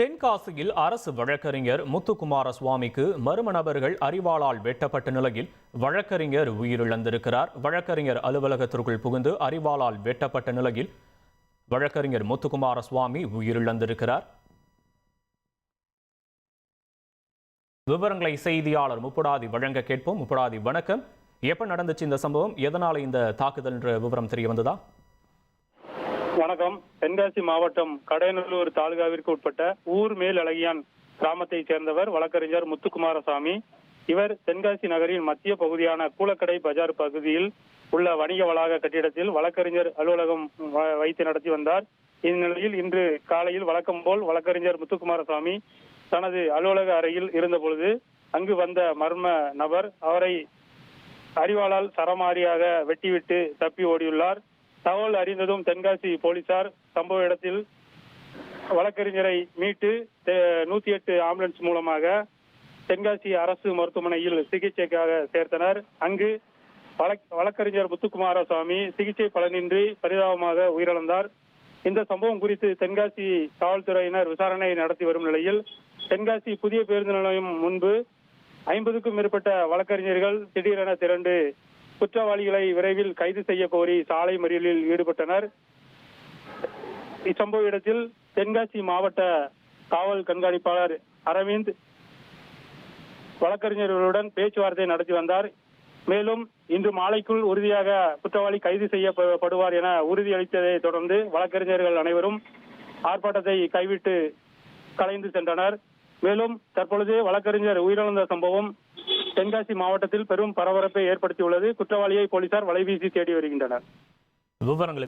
தென்காசியில் அரசு வழக்கறிஞர் முத்துக்குமார சுவாமிக்கு மர்ம நபர்கள் அரிவாளால் வெட்டப்பட்ட நிலையில் வழக்கறிஞர் உயிரிழந்திருக்கிறார். வழக்கறிஞர் அலுவலகத்திற்குள் புகுந்து அரிவாளால் வெட்டப்பட்ட நிலையில் வழக்கறிஞர் முத்துக்குமார சுவாமி உயிரிழந்திருக்கிறார். விவரங்களை செய்தியாளர் முப்புடாதி வழங்க கேட்போம். முப்புடாதி, வணக்கம். எப்ப நடந்துச்சு இந்த சம்பவம்? எதனால இந்த தாக்குதல் என்ற விவரம் தெரிய வந்ததா? வணக்கம். தென்காசி மாவட்டம் கடையநல்லூர் தாலுகாவிற்கு உட்பட்ட ஊர் மேல் அழகியான் கிராமத்தைச் சேர்ந்தவர் வழக்கறிஞர் முத்துக்குமாரசாமி. இவர் தென்காசி நகரின் மத்திய பகுதியான கூலக்கடை பஜார் பகுதியில் உள்ள வணிக வளாக கட்டிடத்தில் வழக்கறிஞர் அலுவலகம் வைத்து நடத்தி வந்தார். இந்நிலையில் இன்று காலையில் வழக்கம் போல் வழக்கறிஞர் முத்துக்குமாரசாமி தனது அலுவலக அறையில் இருந்த பொழுது அங்கு வந்த மர்ம நபர் அவரை அரிவாளால் சரமாரியாக வெட்டிவிட்டு தப்பி ஓடியுள்ளார். தகவல் அறிந்ததும் தென்காசி போலீசார் சம்பவ இடத்தில் வழக்கறிஞரை மீட்டு 108 ஆம்புலன்ஸ் மூலமாக தென்காசி அரசு மருத்துவமனையில் சிகிச்சைக்காக சேர்த்தனர். அங்கு வழக்கறிஞர் முத்துக்குமாரசாமி சிகிச்சை பலனின்றி பரிதாபமாக உயிரிழந்தார். இந்த சம்பவம் குறித்து தென்காசி காவல்துறையினர் விசாரணை நடத்தி வரும் நிலையில் தென்காசி புதிய பேருந்து நிலையம் முன்பு 50க்கும் மேற்பட்ட வழக்கறிஞர்கள் திடீரென திரண்டு குற்றவாளிகளை விரைவில் கைது செய்ய கோரி சாலை மறியலில் ஈடுபட்டனர். இச்சம்பவ இடத்தில் தென்காசி மாவட்ட காவல் கண்காணிப்பாளர் அரவிந்த் வழக்கறிஞர்களுடன் பேச்சுவார்த்தை நடத்தி வந்தார். மேலும் இன்று மாலைக்குள் உறுதியாக குற்றவாளி கைது செய்யப்படுவார் என உறுதியளித்ததை தொடர்ந்து வழக்கறிஞர்கள் அனைவரும் ஆர்ப்பாட்டத்தை கைவிட்டு கலைந்து சென்றனர். மேலும் தற்பொழுது வழக்கறிஞர் உயிரிழந்த சம்பவம் தென்காசி மாவட்டத்தில் பெரும் பரபரப்பை ஏற்படுத்தியுள்ளது. குற்றவாளியை போலீசார் வலைவீசி தேடி வருகின்றனர். விவரங்களுக்கு